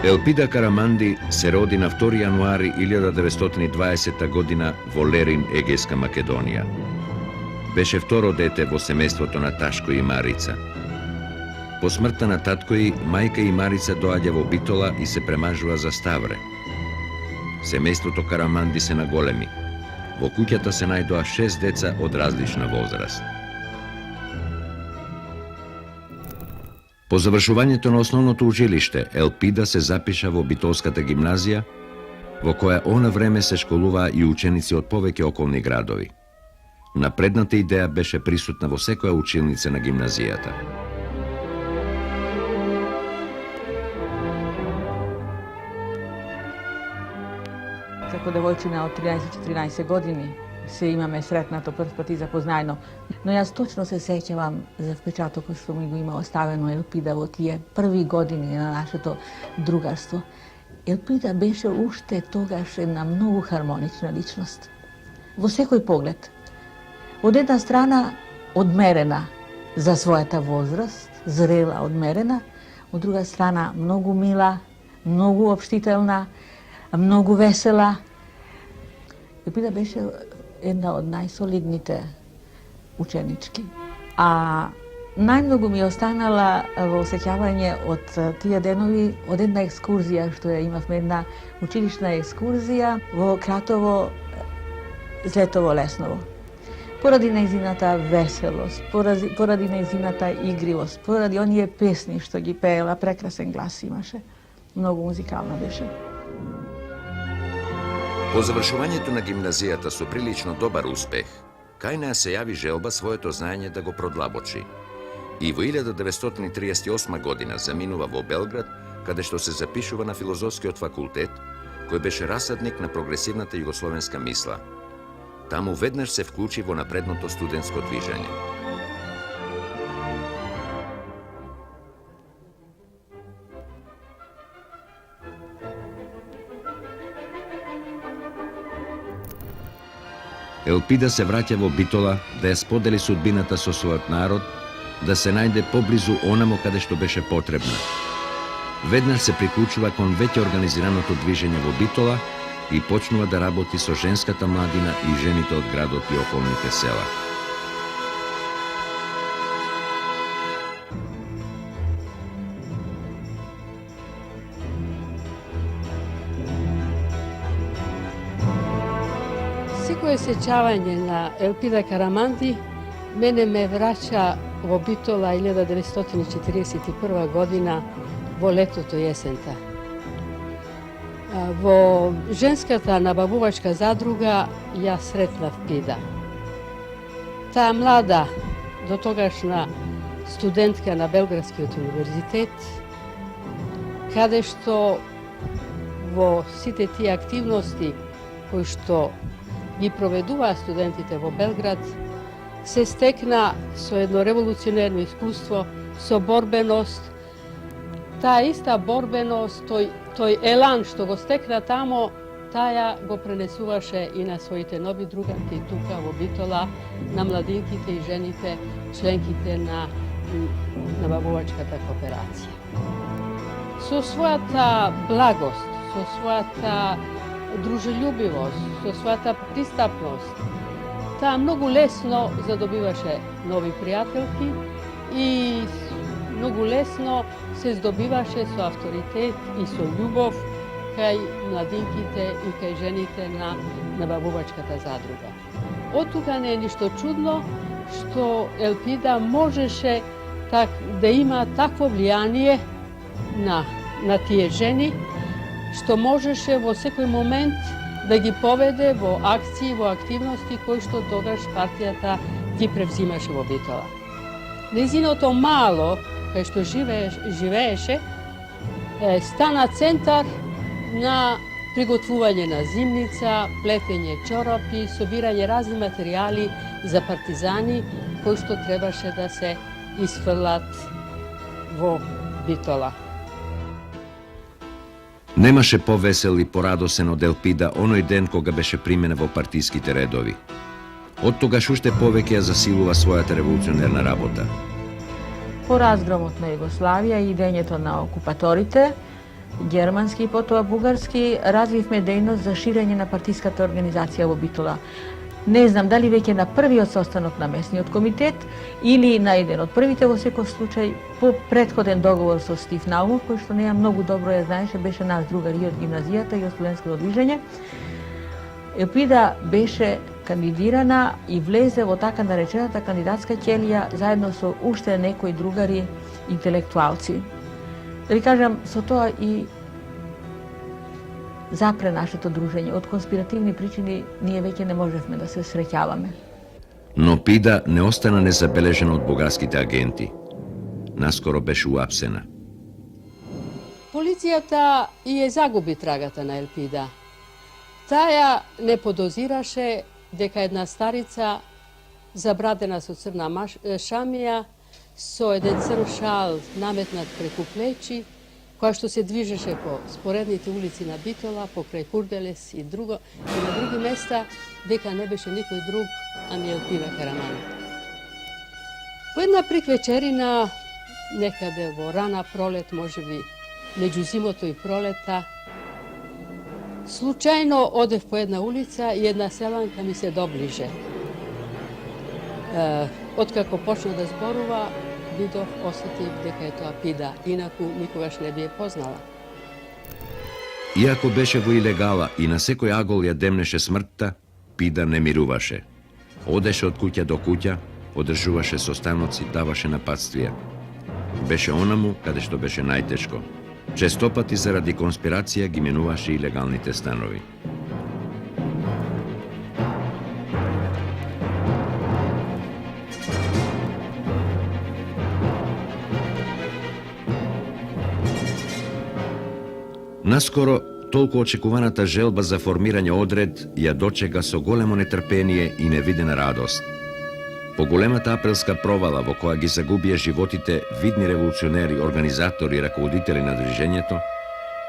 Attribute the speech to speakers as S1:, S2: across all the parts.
S1: Елпида Караманди се роди на 2 јануари 1920 година во Лерин, Егејска Македонија. Беше второ дете во семејството на Ташко и Марица. По смртта на татко и, мајка и Марица доаѓа во Битола и се премажува за Ставре. Семејството Караманди се наголеми. Во куќата се најдоа 6 деца од различна возраст. По завршувањето на основното училиште, Елпида се запиша во Битолската гимназија, во која она време се школуваа и ученици од повеќе околни градови. Напредната идеја беше присутна во секоја училница на гимназијата.
S2: Како девојчина од 13-14 години се имаме сретнато прв пат и запознајно. Но јас точно се сеќавам за впечатокот што ми го има оставено Елпида во тие први години на нашето другарство. Елпида беше уште тогаш една многу хармонична личност. Во секој поглед. Од една страна одмерена за својата возраст, зрела, одмерена, од друга страна многу мила, многу општителна, многу весела. Елпида беше една од најсолидните ученички. А најмногу ми останала во осеќавање од тие денови од една екскурзија што ја имавме, една училишна екскурзија во Кратово, Злетово, Лесново. Поради нејзината веселост, поради нејзината игривост, поради оние песни што ги пеела, прекрасен глас имаше. Многу музикална беше.
S1: По завршувањето на гимназијата со прилично добар успех, кај неа се јави желба своето знаење да го продлабочи. И во 1938 година заминува во Белград, каде што се запишува на Филозофскиот факултет, кој беше расадник на прогресивната југословенска мисла. Таму веднаш се вклучи во напредното студентско движење. Елпида се враќа во Битола да ја сподели судбината со својот народ, да се најде поблизу онамо каде што беше потребна. Веднаш се приклучува кон веќе организираното движење во Битола и почнува да работи со женската младина и жените од градот и околните села.
S3: Секое сеќавање на Елпида Караманди мене ме враќа во Битола 1941 година во летото и есента. Во женската набавувачка задруга ја сретнав Пида. Таа млада, до тогашна студентка на Белградскиот универзитет, каде што во сите тие активности кои што ги проведуваа студентите во Белград, се стекна со едно револуционерно искуство, со борбеност. Таа иста борбеност, тој елан што го стекна тамо, таја го пренесуваше и на своите нови другарки тука во Битола, на младинките и жените, членките на набавувачката кооперација. Со својата благост, со својата дружелюбивост, со својата пристапност, таа многу лесно задобиваше нови пријателки и многу лесно се здобиваше со авторитет и со љубов кај младинките и кај жените на набавувачката задруга. Од тука не е ништо чудно што Елпида можеше да има такво влијание на тие жени, што можеше во секој момент да ги поведе во акции, во активности кои што тогаш партијата ги превзимаше во Битола. Нејзиното мало, кај што живееше, стана центар на приготвување на зимница, плетење чорапи, собирање разни материјали за партизани кои што требаше да се исфрлат во Битола.
S1: Немаше повесел и порадосен од Елпида оној ден кога беше примена во партиските редови. Од тогаш уште повеќе ја засилува својата револуционерна работа.
S2: По разгромот на Југославија и идењето на окупаторите, германски и потоа бугарски, развивме дејност за ширење на партиската организација во Битола. Не знам дали веќе на првиот состанок на местниот комитет или на еден од првите, во секој случај по претходен договор со Стив Наумов, кој што неа многу добро ја знаеше, беше наш другар и од гимназијата и од студентското движење. Елпида беше кандидирана и влезе во така наречената кандидатска ќелија заедно со уште некои другари интелектуалци. Да ви кажам, со тоа и запре нашето дружење. Од конспиративни причини ние веќе не можевме да се среќаваме.
S1: Но Пида не остана незабележена од бугарските агенти. Наскоро беше уапсена.
S3: Полицијата и ја загуби трагата на Елпида. Таја не подозираше дека една старица забрадена со црна шамија, со еден црн шал наметнат преку плечи, која што се движеше по споредните улици на Битола, покрај Курделес и на други места, дека не беше никој друг, ами Елпида Караман. По една приквечерина, некаде во рана пролет, можеби меѓу зимото и пролета, случајно одев по една улица и една селанка ми се доближе. Откако почна да зборува, видов, осетив дека е тоа Пида, инаку никогаш не би ја познала.
S1: Иако беше во илегала и на секој агол ја демнеше смртта, Пида не мируваше. Одеше од куќа до куќа, одржуваше состаноци, даваше напатствија. Беше онаму каде што беше најтешко. Честопати заради конспирација ги минуваше и легалните станови. Наскоро, толку очекуваната желба за формирање одред ја дочека со големо нетрпение и невидена радост. По големата априлска провала во која ги загубија животите видни револуционери, организатори и раководители на движењето,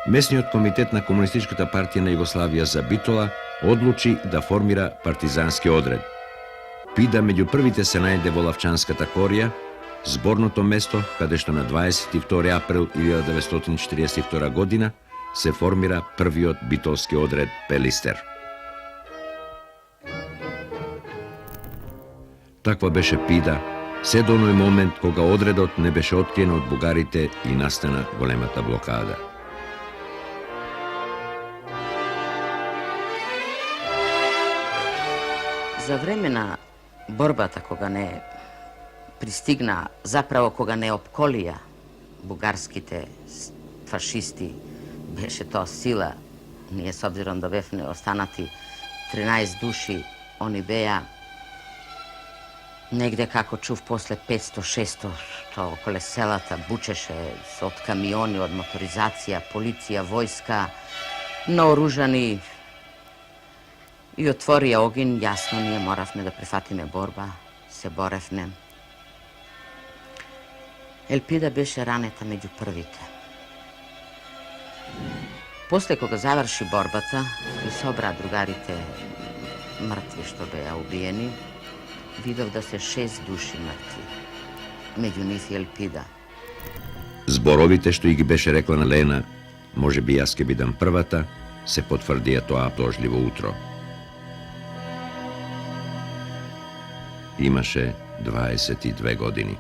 S1: Местниот комитет на Комунистичката партија на Југославија за Битола одлучи да формира партизански одред. Пида меѓу првите се најде во Лавчанската корија, зборното место каде што на 22 април 1942 година се формира првиот битолски одред Пелистер. Таква беше Пида, се до оној момент кога одредот не беше откриен од бугарите и настана големата блокада.
S4: За време на борбата, кога не пристигна, заправо кога не опколија бугарските фашисти, беше тоа сила. Ние, с обзиром да бевме останати 13 души, они беа негде, како чув, после 500-600, тоа околе селата бучеше од камиони, од моторизација, полиција, војска, наоружани, и отворија огин. Јасно, ние моравме да прифатиме борба, се боревме. Елпида беше ранета меѓу првите. После кога заврши борбата и собра другарите мртви што беа убиени, видов да се 6 души мртви. Меѓу нив и Елпида.
S1: Зборовите што и ги беше рекла на Лена, може би јас ке бидам првата, се потврдија тоа дожливо утро. Имаше 22 години.